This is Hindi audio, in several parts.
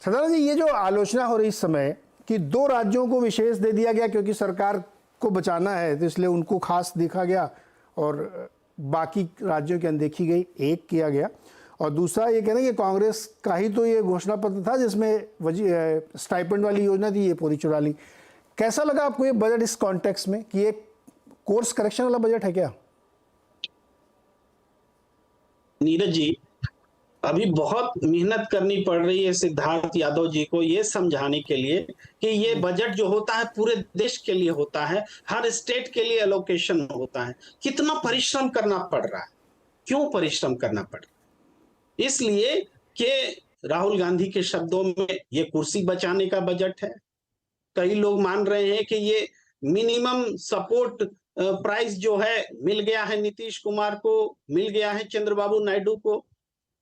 सदानंद जी, ये जो आलोचना हो रही इस समय कि दो राज्यों को विशेष दे दिया गया क्योंकि सरकार को बचाना है, तो इसलिए उनको खास देखा गया और बाकी राज्यों की अनदेखी गई, एक किया गया। और दूसरा ये कहना कि कांग्रेस का ही तो ये घोषणा पत्र था जिसमें स्टाइपेंड वाली योजना थी, ये पूरी चुरा ली। कैसा लगा आपको ये बजट इस कॉन्टेक्स्ट में कि एक कोर्स करेक्शन वाला बजट है क्या? नीरज जी, अभी बहुत मेहनत करनी पड़ रही है सिद्धार्थ यादव जी को ये समझाने के लिए कि ये बजट जो होता है पूरे देश के लिए होता है, हर स्टेट के लिए एलोकेशन होता है। कितना परिश्रम करना पड़ रहा है, क्यों परिश्रम करना पड़ रहा है? इसलिए कि राहुल गांधी के शब्दों में ये कुर्सी बचाने का बजट है। कई लोग मान रहे हैं कि ये मिनिमम सपोर्ट प्राइस जो है मिल गया है नीतीश कुमार को, मिल गया है चंद्रबाबू नायडू को।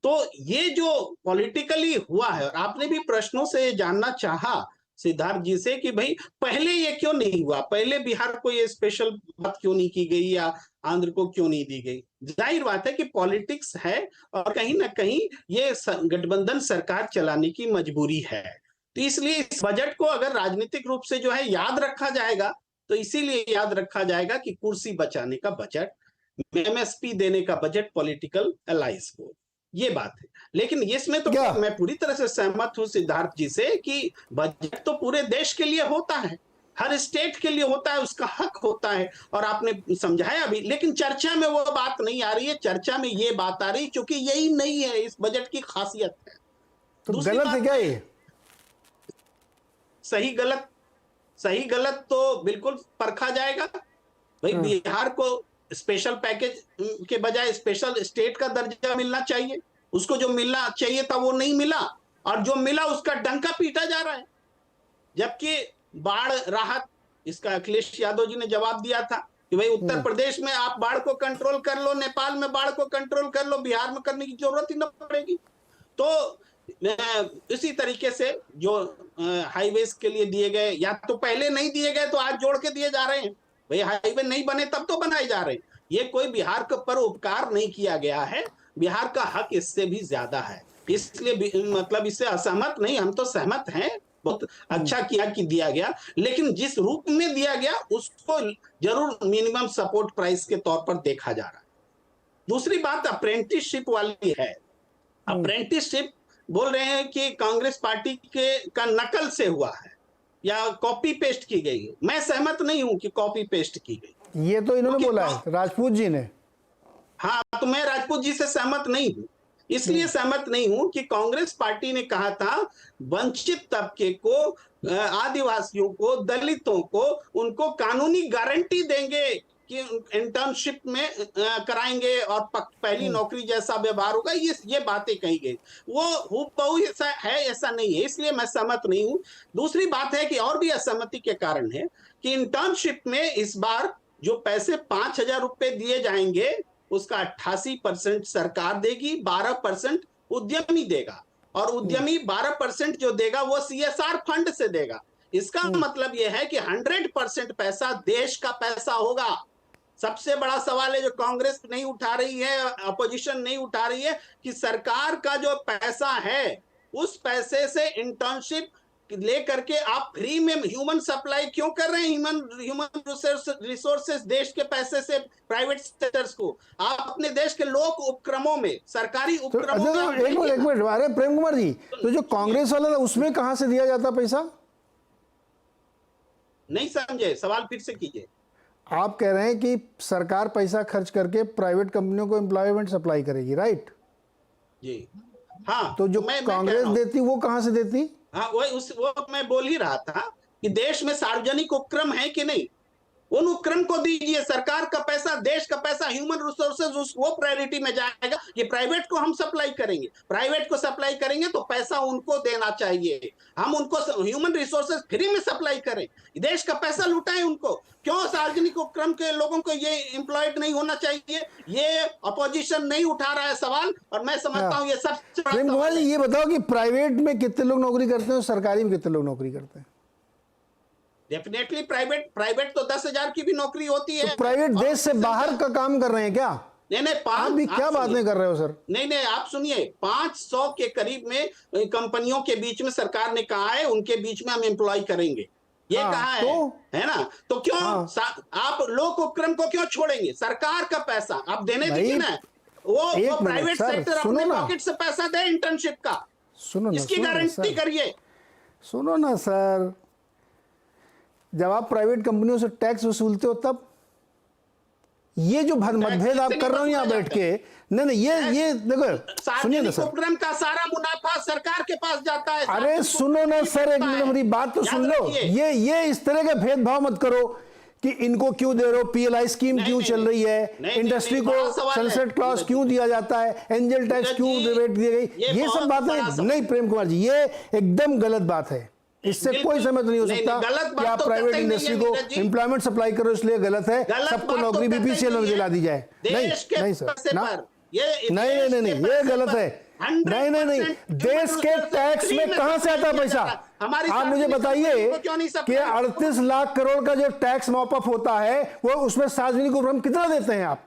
तो ये जो पॉलिटिकली हुआ है, और आपने भी प्रश्नों से जानना चाहा सिद्धार्थ जी से कि भाई पहले ये क्यों नहीं हुआ, पहले बिहार को ये स्पेशल बात क्यों नहीं की गई या आंध्र को क्यों नहीं दी गई। जाहिर बात है कि पॉलिटिक्स है और कहीं ना कहीं ये गठबंधन सरकार चलाने की मजबूरी है। तो इसलिए इस बजट को अगर राजनीतिक रूप से जो है याद रखा जाएगा तो इसीलिए याद रखा जाएगा कि कुर्सी बचाने का बजट, एमएसपी देने का बजट पॉलिटिकल अलाइज को, ये बात है। लेकिन इसमें तो मैं पूरी तरह से सहमत हूं सिद्धार्थ जी से कि बजट तो पूरे देश के लिए होता है, हर स्टेट के लिए होता है, उसका हक होता है और आपने समझाया भी। लेकिन चर्चा में वो बात नहीं आ रही है, चर्चा में ये बात आ रही क्योंकि यही नहीं है इस बजट की खासियत है। तो गलत है क्या ये? सही गलत तो बिल्कुल परखा जाएगा। भाई बिहार को स्पेशल पैकेज के बजाय स्पेशल स्टेट का दर्जा मिलना चाहिए, उसको जो मिलना चाहिए था वो नहीं मिला, और जो मिला उसका डंका पीटा जा रहा है। जबकि बाढ़ राहत, इसका अखिलेश यादव जी ने जवाब दिया था कि भाई उत्तर प्रदेश में आप बाढ़ को कंट्रोल कर लो, नेपाल में बाढ़ को कंट्रोल कर लो, बिहार में करने की जरूरत ही न पड़ेगी। तो इसी तरीके से जो हाईवेज के लिए दिए गए, या तो पहले नहीं दिए गए तो आज जोड़ के दिए जा रहे हैं। भाई हाईवे नहीं बने तब तो बनाए जा रहे हैं। ये कोई बिहार के पर उपकार नहीं किया गया है, बिहार का हक इससे भी ज्यादा है। इसलिए मतलब इससे असहमत नहीं, हम तो सहमत हैं, बहुत अच्छा किया कि दिया गया, लेकिन जिस रूप में दिया गया उसको जरूर मिनिमम सपोर्ट प्राइस के तौर पर देखा जा रहा है। दूसरी बात अप्रेंटिसशिप वाली है। अप्रेंटिसशिप बोल रहे हैं कि कांग्रेस पार्टी के का नकल से हुआ है या कॉपी पेस्ट की गई है। मैं सहमत नहीं हूं कि कॉपी पेस्ट की गई। ये तो इन्होंने बोला है, राजपूत जी ने। हाँ, तो मैं राजपूत जी से सहमत नहीं हूं। इसलिए सहमत नहीं हूं कि कांग्रेस पार्टी ने कहा था वंचित तबके को, आदिवासियों को, दलितों को, उनको कानूनी गारंटी देंगे कि इंटर्नशिप में कराएंगे और पहली नौकरी जैसा व्यवहार होगा। ये बातें कही गई, वो हूबहू ऐसा है, ऐसा नहीं है। इसलिए मैं सहमत नहीं हूं। दूसरी बात है कि और भी असहमति के कारण है कि इंटर्नशिप में इस बार जो पैसे 5,000 रुपए दिए जाएंगे उसका 88% सरकार देगी, 12% उद्यमी देगा, और उद्यमी 12% जो देगा वो सीएसआर फंड से देगा। इसका मतलब यह है कि 100% पैसा देश का पैसा होगा। सबसे बड़ा सवाल है जो कांग्रेस नहीं उठा रही है, अपोजिशन नहीं उठा रही है, कि सरकार का जो पैसा है उस पैसे से इंटर्नशिप लेकर के आप फ्री में ह्यूमन सप्लाई क्यों कर रहे हैं? ह्यूमन रिसोर्सेस देश के पैसे से प्राइवेट सेक्टर्स को आप अपने देश के लोक उपक्रमों में, सरकारी उपक्रमों में। एक मिनट, अरे प्रेम कुमार जी, तो जो कांग्रेस वाला था उसमें कहां से दिया जाता पैसा? नहीं समझे, सवाल फिर से कीजिए। आप कह रहे हैं कि सरकार पैसा खर्च करके प्राइवेट कंपनियों को एम्प्लॉयमेंट सप्लाई करेगी, राइट? जी हाँ। तो जो कांग्रेस देती वो कहां से देती? हाँ, वो मैं बोल ही रहा था कि देश में सार्वजनिक उपक्रम है कि नहीं, उन उपक्रम को दीजिए। सरकार का पैसा, देश का पैसा, ह्यूमन रिसोर्सेज वो प्रायोरिटी में जाएगा। ये प्राइवेट को हम सप्लाई करेंगे, प्राइवेट को सप्लाई करेंगे तो पैसा उनको देना चाहिए। हम उनको ह्यूमन रिसोर्सेज फ्री में सप्लाई करें, देश का पैसा लुटाएं उनको। क्यों सार्वजनिक उपक्रम के लोगों को ये एम्प्लॉयड नहीं होना चाहिए? ये अपोजिशन नहीं उठा रहा है सवाल, और मैं समझता हूँ ये सबसे बड़ा सवाल है। ये बताओ कि प्राइवेट में कितने लोग नौकरी करते हैं और सरकारी में कितने लोग नौकरी करते हैं? डेफिनेटली प्राइवेट तो 10,000 की भी नौकरी होती है। तो प्राइवेट देश से बाहर का काम कर रहे हैं क्या? नहीं, आप भी क्या बातें कर रहे हो सर? नहीं, आप सुनिए, 500 के करीब में कंपनियों के बीच में सरकार ने कहा है उनके बीच में हम एम्प्लॉय करेंगे, ये हाँ, कहा तो है ना? तो क्यों हाँ, आप लोक उपक्रम को क्यों छोड़ेंगे? सरकार का पैसा आप देने भाई, दीजिए ना, वो एक मिनट प्राइवेट सर, सेक्टर सुनो अपने ना। पॉकेट से पैसा दे इंटर्नशिप का, सुनो ना, इसकी सुनो ना गारंटी सर, करिए। सुनो ना सर, जब आप प्राइवेट कंपनियों से टैक्स वसूलते हो तब ये जो मतभेद आप कर रहे हो यहाँ बैठ के, नहीं ये देखो, सुनिए ना सार्वजनिक सर, उपक्रम का सारा मुनाफा सरकार के पास जाता है। अरे सुनो ना सर, एक मिनट मेरी बात तो सुन लो। ये इस तरह का भेदभाव मत करो कि इनको क्यों दे रहे हो, पीएलआई स्कीम क्यों चल रही है, इंडस्ट्री को सनसेट क्लॉज क्यों दिया जाता है, एंजल टैक्स क्यों रिबेट दी गई, ये सब बातें नहीं प्रेम कुमार जी, ये एकदम गलत बात है। इससे कोई समझ नहीं हो सकता कि आप प्राइवेट इंडस्ट्री को एम्प्लॉयमेंट सप्लाई करो इसलिए गलत है, सबको नौकरी बीपीसीएल में दिला दी जाए। नहीं सर ना, नहीं ये गलत है। नहीं देश के टैक्स में कहां से आता पैसा? आप मुझे बताइए कि 38 लाख करोड़ का जो टैक्स मॉप अप होता है वो उसमें सार्वजनिक उपक्रम कितना देते हैं आप?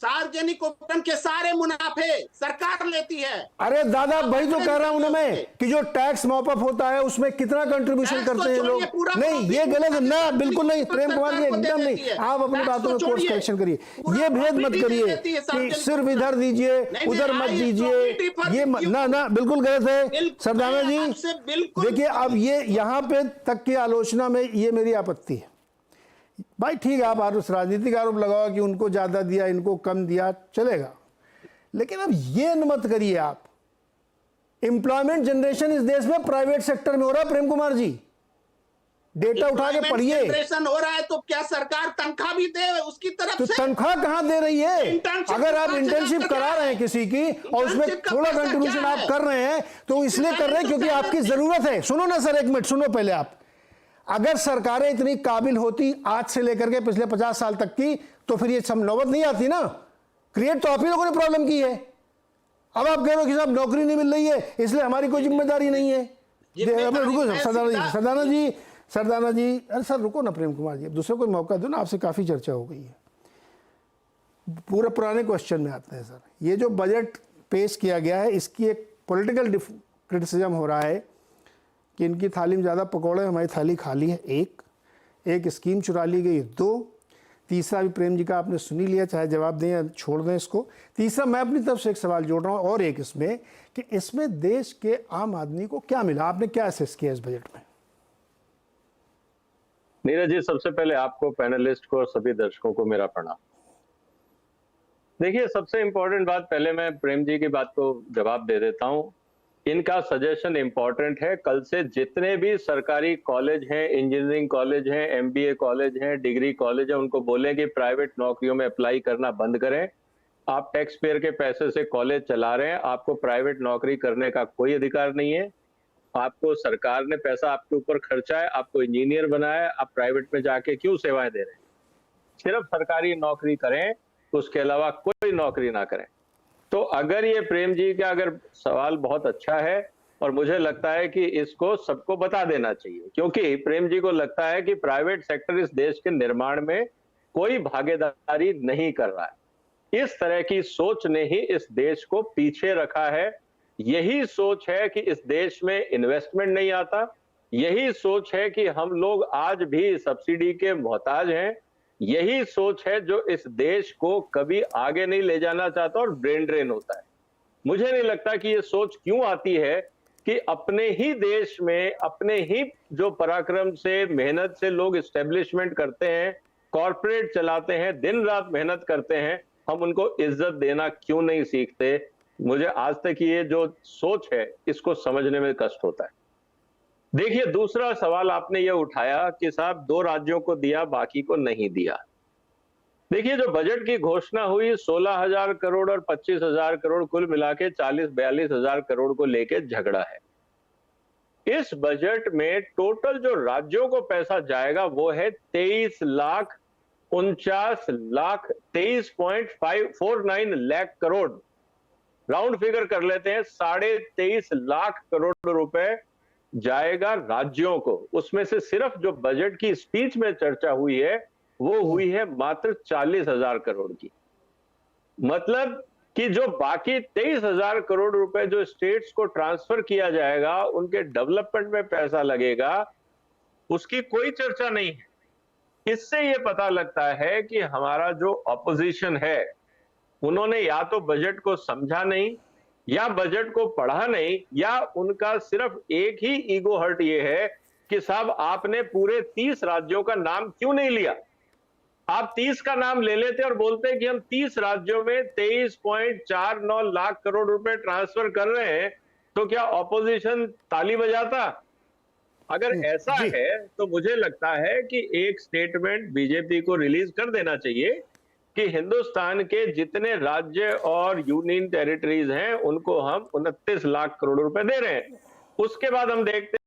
सार्वजनिक उपक्रम के सारे मुनाफे सरकार लेती है। अरे दादा भाई तो कह रहा हूं ना मैं कि जो टैक्स मॉप अप होता है उसमें कितना कंट्रीब्यूशन करते हैं लोग। नहीं ये गलत है ना, बिल्कुल नहीं प्रेम कुमार जी, एकदम नहीं। आप अपनी बातों में कोर्स करेक्शन करिए, ये भेद मत करिए कि सिर्फ इधर दीजिए उधर मत दीजिए, ये ना बिल्कुल गलत है सरदाना जी। देखिए अब ये यहाँ पे तक की आलोचना में ये मेरी आपत्ति है। भाई ठीक है, आप राजनीतिक आरोप लगाओ कि उनको ज्यादा दिया इनको कम दिया, चलेगा, लेकिन अब ये मत करिए आप। एम्प्लॉयमेंट जनरेशन इस देश में प्राइवेट सेक्टर में हो रहा है प्रेम कुमार जी, डेटा उठा के पढ़िए। जनरेशन हो रहा है तो क्या सरकार तनख्वाह भी दे उसकी तरफ तो से? तनख्वाह कहां दे रही है? अगर आप इंटर्नशिप करा रहे हैं किसी की और उसमें थोड़ा कंट्रीब्यूशन आप कर रहे हैं तो इसलिए कर रहे हैं क्योंकि आपकी जरूरत है। सुनो ना सर, एक मिनट सुनो पहले आप। अगर सरकारें इतनी काबिल होती आज से लेकर के पिछले 50 साल तक की तो फिर ये सब नौबत नहीं आती ना। क्रिएट तो आप ही लोगों ने प्रॉब्लम की है। अब आप कह रहे हो कि साहब नौकरी नहीं मिल रही है इसलिए हमारी कोई जिम्मेदारी नहीं है। रुको सरदाना जी, अरे सर रुको ना प्रेम कुमार जी, अब दूसरे को मौका दो ना, आपसे काफी चर्चा हो गई है। पूरे पुराने क्वेश्चन में आते हैं सर। ये जो बजट पेश किया गया है इसकी एक पॉलिटिकल क्रिटिसिज्म हो रहा है कि इनकी थाली में ज़्यादा पकौड़े, हमारी थाली खाली है। एक स्कीम चुरा ली गई, 2, तीसरा भी प्रेम जी का आपने सुनी लिया, चाहे जवाब दें या छोड़ दें इसको। तीसरा मैं अपनी तरफ से एक सवाल जोड़ रहा हूँ और एक इसमें कि इसमें देश के आम आदमी को क्या मिला, आपने क्या असेस किया इस बजट में? नीरज जी, सबसे पहले आपको, पैनलिस्ट को और सभी दर्शकों को मेरा प्रणाम। देखिए सबसे इंपॉर्टेंट बात, पहले मैं प्रेम जी की बात को जवाब दे देता हूं। इनका सजेशन इंपॉर्टेंट है। कल से जितने भी सरकारी कॉलेज हैं, इंजीनियरिंग कॉलेज हैं, एमबीए कॉलेज हैं, डिग्री कॉलेज हैं, उनको बोलें कि प्राइवेट नौकरियों में अप्लाई करना बंद करें। आप टैक्स पेयर के पैसे से कॉलेज चला रहे हैं, आपको प्राइवेट नौकरी करने का कोई अधिकार नहीं है। आपको सरकार ने पैसा आपके ऊपर खर्चा है, आपको इंजीनियर बनाया है, आप प्राइवेट में जाके क्यों सेवाएं दे रहे हैं? सिर्फ सरकारी नौकरी करें, उसके अलावा कोई नौकरी ना करें। तो अगर ये प्रेम जी का अगर सवाल बहुत अच्छा है और मुझे लगता है कि इसको सबको बता देना चाहिए, क्योंकि प्रेम जी को लगता है कि प्राइवेट सेक्टर इस देश के निर्माण में कोई भागीदारी नहीं कर रहा है। इस तरह की सोच ने ही इस देश को पीछे रखा है। यही सोच है कि इस देश में इन्वेस्टमेंट नहीं आता। यही सोच है कि हम लोग आज भी सब्सिडी के मोहताज हैं। यही सोच है जो इस देश को कभी आगे नहीं ले जाना चाहता और ब्रेन ड्रेन होता है। मुझे नहीं लगता कि ये सोच क्यों आती है कि अपने ही देश में, अपने ही जो पराक्रम से, मेहनत से लोग एस्टेब्लिशमेंट करते हैं, कॉरपोरेट चलाते हैं, दिन रात मेहनत करते हैं, हम उनको इज्जत देना क्यों नहीं सीखते? मुझे आज तक ये जो सोच है इसको समझने में कष्ट होता है। देखिए दूसरा सवाल आपने ये उठाया कि साहब 2 राज्यों को दिया, बाकी को नहीं दिया। देखिए जो बजट की घोषणा हुई 16,000 करोड़ और 25,000 करोड़, कुल मिला के 40-42,000 करोड़ को लेके झगड़ा है। इस बजट में टोटल जो राज्यों को पैसा जाएगा वो है 23,49 लाख करोड़। राउंड फिगर कर लेते हैं, 23.5 लाख करोड़ रुपए जाएगा राज्यों को। उसमें से सिर्फ जो बजट की स्पीच में चर्चा हुई है वो हुई है मात्र 40,000 करोड़ की। मतलब कि जो बाकी 23,000 करोड़ रुपए जो स्टेट्स को ट्रांसफर किया जाएगा, उनके डेवलपमेंट में पैसा लगेगा, उसकी कोई चर्चा नहीं है। इससे ये पता लगता है कि हमारा जो ऑपोजिशन है, उन्होंने या तो बजट को समझा नहीं, या बजट को पढ़ा नहीं, या उनका सिर्फ एक ही ईगो हर्ट ये है कि साहब आपने पूरे 30 राज्यों का नाम क्यों नहीं लिया। आप 30 का नाम ले लेते और बोलते कि हम 30 राज्यों में 23.49 लाख करोड़ रुपए ट्रांसफर कर रहे हैं, तो क्या ऑपोजिशन ताली बजाता? अगर ऐसा जी। है तो मुझे लगता है कि एक स्टेटमेंट बीजेपी को रिलीज कर देना चाहिए कि हिंदुस्तान के जितने राज्य और यूनियन टेरिटरीज हैं, उनको हम 29 लाख करोड़ रुपए दे रहे हैं। उसके बाद हम देखते